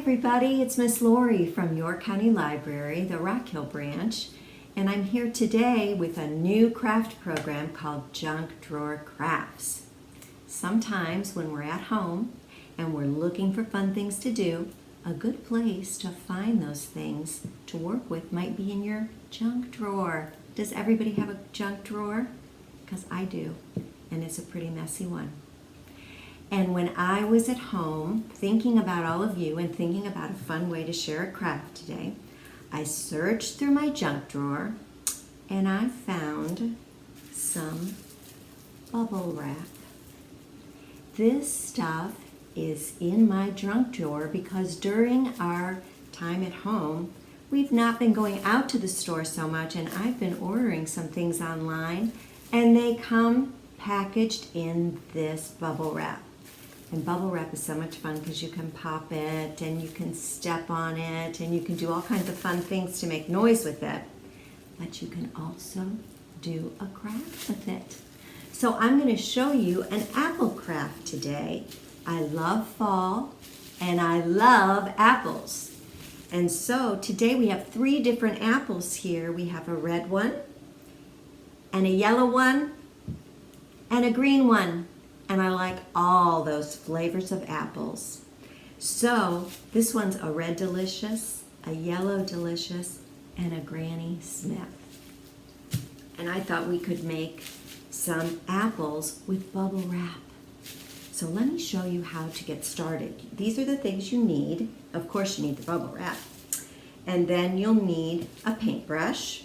everybody, it's Miss Lori from York County Library, the Rock Hill branch, and I'm here today with a new craft program called Junk Drawer Crafts. Sometimes when we're at home and we're looking for fun things to do, a good place to find those things to work with might be in your junk drawer. Does everybody have a junk drawer? Because I do, and it's a pretty messy one. And when I was at home thinking about all of you and thinking about a fun way to share a craft today, I searched through my junk drawer and I found some bubble wrap. This stuff is in my junk drawer because during our time at home, we've not been going out to the store so much, and I've been ordering some things online and they come packaged in this bubble wrap. And bubble wrap is so much fun because you can pop it and you can step on it and you can do all kinds of fun things to make noise with it. But you can also do a craft with it. So I'm going to show you an apple craft today. I love fall and I love apples. And so today we have 3 different apples here. We have a red one and a yellow one and a green one. And I like all those flavors of apples. So this one's a red delicious, a yellow delicious, and a Granny Smith. And I thought we could make some apples with bubble wrap. So let me show you how to get started. These are the things you need. Of course you need the bubble wrap. And then you'll need a paintbrush.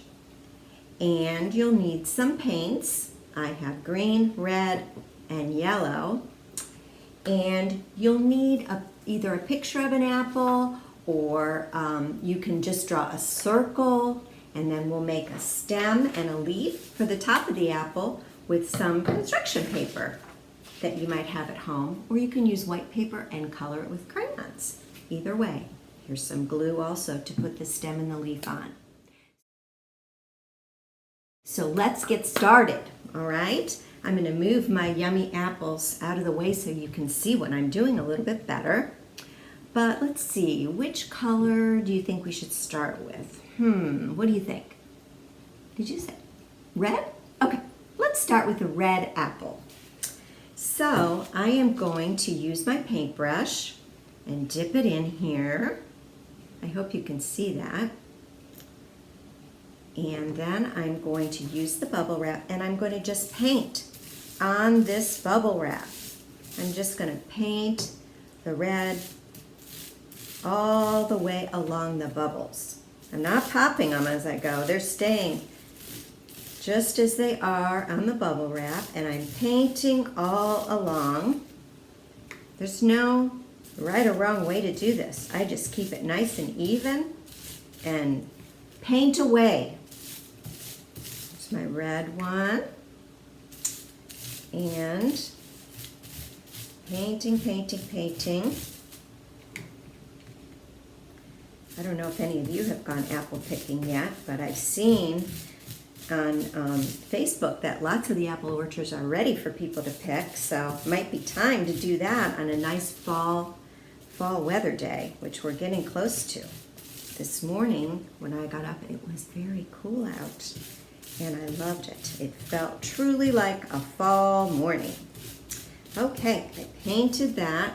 And you'll need some paints. I have green, red, and yellow, and you'll need either a picture of an apple or you can just draw a circle, and then we'll make a stem and a leaf for the top of the apple with some construction paper that you might have at home, or you can use white paper and color it with crayons. Either way. Here's some glue also to put the stem and the leaf on. So let's get started, all right? I'm going to move my yummy apples out of the way so you can see what I'm doing a little bit better. But let's see, which color do you think we should start with? What do you think? Did you say red? Okay, let's start with a red apple. So I am going to use my paintbrush and dip it in here. I hope you can see that. And then I'm going to use the bubble wrap and I'm going to just paint on this bubble wrap. I'm just going to paint the red all the way along the bubbles. I'm not popping them as I go. They're staying just as they are on the bubble wrap, and I'm painting all along. There's no right or wrong way to do this. I just keep it nice and even and paint away. There's my red one. And painting, painting, painting. I don't know if any of you have gone apple picking yet, but I've seen on Facebook that lots of the apple orchards are ready for people to pick, so it might be time to do that on a nice fall weather day, which we're getting close to. This morning when I got up, it was very cool out. And I loved it. It felt truly like a fall morning. Okay, I painted that.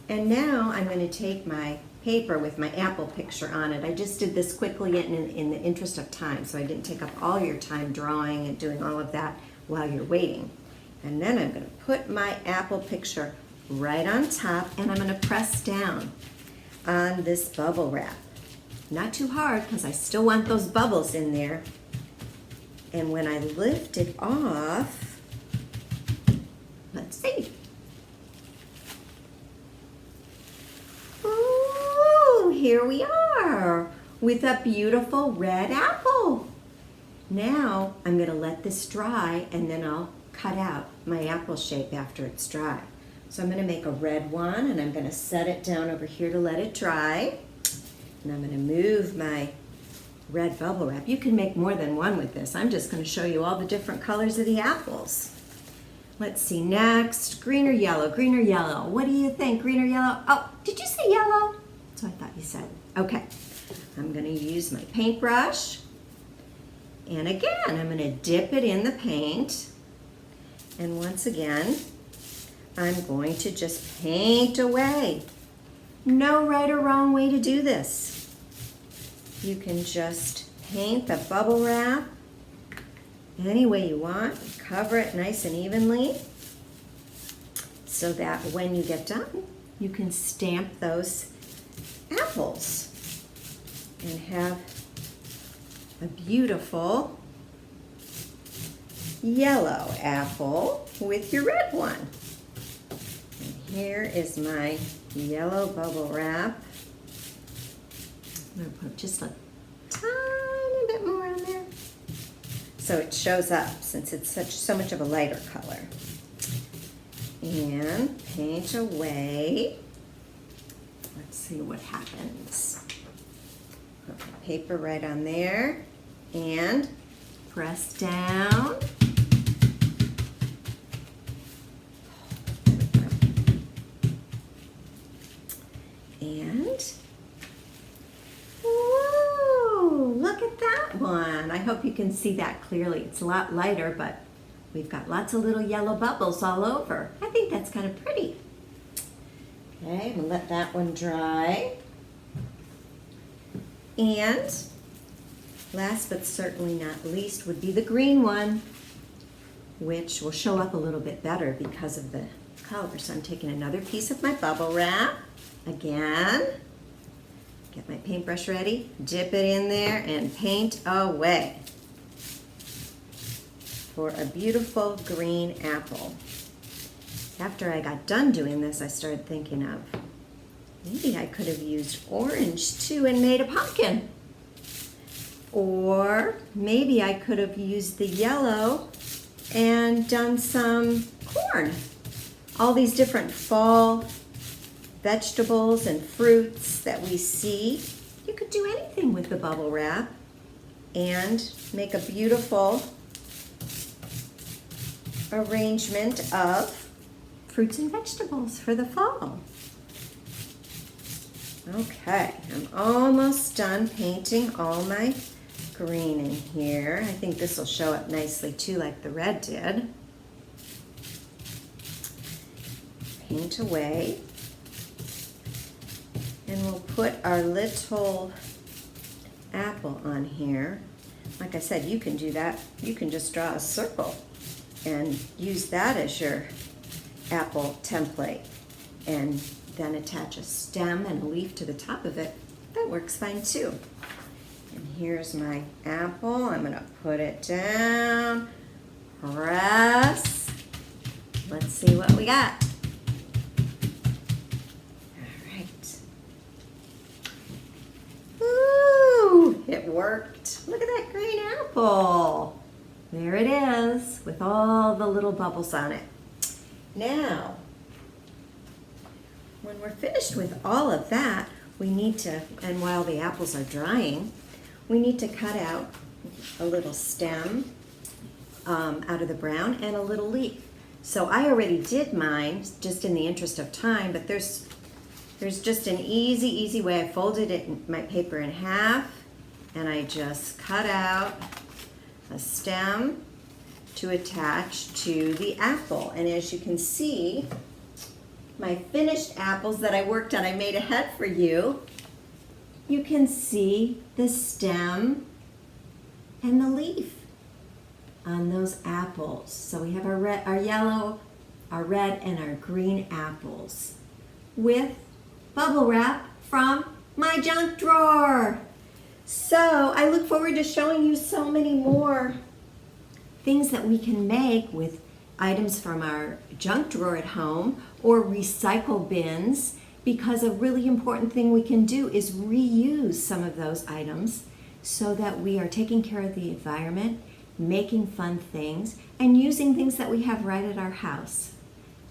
And now I'm going to take my paper with my apple picture on it. I just did this quickly in the interest of time, so I didn't take up all your time drawing and doing all of that while you're waiting. And then I'm going to put my apple picture right on top, and I'm going to press down on this bubble wrap. Not too hard, because I still want those bubbles in there. And when I lift it off, let's see. Ooh, here we are with a beautiful red apple. Now I'm going to let this dry and then I'll cut out my apple shape after it's dry. So I'm going to make a red one and I'm going to set it down over here to let it dry. And I'm going to move my red bubble wrap. You can make more than one with this. I'm just going to show you all the different colors of the apples. Let's see, next, green or yellow, green or yellow. What do you think, green or yellow? Oh, did you say yellow? That's what I thought you said. Okay, I'm gonna use my paintbrush. And again, I'm gonna dip it in the paint. And once again, I'm going to just paint away. No right or wrong way to do this. You can just paint the bubble wrap any way you want. Cover it nice and evenly so that when you get done, you can stamp those apples and have a beautiful yellow apple with your red one. And here is my yellow bubble wrap. I'm going to put just a tiny bit more on there so it shows up since it's so much of a lighter color. And paint away. Let's see what happens. Put the paper right on there and press down. And whoa, look at that one. I hope you can see that clearly. It's a lot lighter, but we've got lots of little yellow bubbles all over. I think that's kind of pretty. Okay, we'll let that one dry. And last but certainly not least would be the green one, which will show up a little bit better because of the color. So I'm taking another piece of my bubble wrap. Again, get my paintbrush ready, dip it in there and paint away for a beautiful green apple. After I got done doing this, I started thinking of maybe I could have used orange too and made a pumpkin. Or maybe I could have used the yellow and done some corn. All these different fall vegetables and fruits that we see. You could do anything with the bubble wrap and make a beautiful arrangement of fruits and vegetables for the fall. Okay, I'm almost done painting all my green in here. I think this will show up nicely too, like the red did. Paint away. And we'll put our little apple on here. Like I said, you can do that. You can just draw a circle and use that as your apple template and then attach a stem and a leaf to the top of it. That works fine too. And here's my apple. I'm going to put it down. Press. Let's see what we got. It worked. Look at that green apple. There it is with all the little bubbles on it. Now, when we're finished with all of that, we need to, and while the apples are drying, we need to cut out a little stem out of the brown and a little leaf. So I already did mine just in the interest of time, but there's just an easy way. I folded my paper in half and I just cut out a stem to attach to the apple. And as you can see, my finished apples that I worked on, I made a head for you. You can see the stem and the leaf on those apples. So we have our red, our yellow, our red, and our green apples with bubble wrap from my junk drawer. So I look forward to showing you so many more things that we can make with items from our junk drawer at home or recycle bins, because a really important thing we can do is reuse some of those items so that we are taking care of the environment, making fun things, and using things that we have right at our house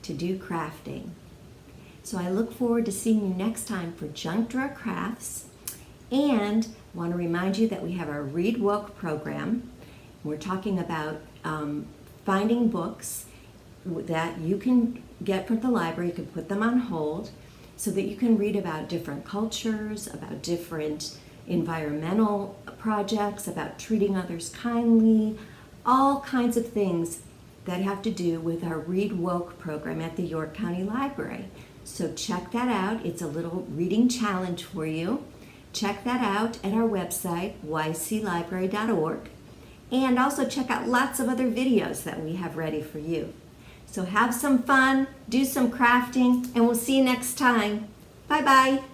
to do crafting. So I look forward to seeing you next time for Junk Drawer Crafts, and want to remind you that we have our Read Woke program. We're talking about finding books that you can get from the library. You can put them on hold so that you can read about different cultures, about different environmental projects, about treating others kindly, all kinds of things that have to do with our Read Woke program at the York County Library. So check that out. It's a little reading challenge for you. Check that out at our website, yclibrary.org. And also check out lots of other videos that we have ready for you. So have some fun, do some crafting, and we'll see you next time. Bye-bye.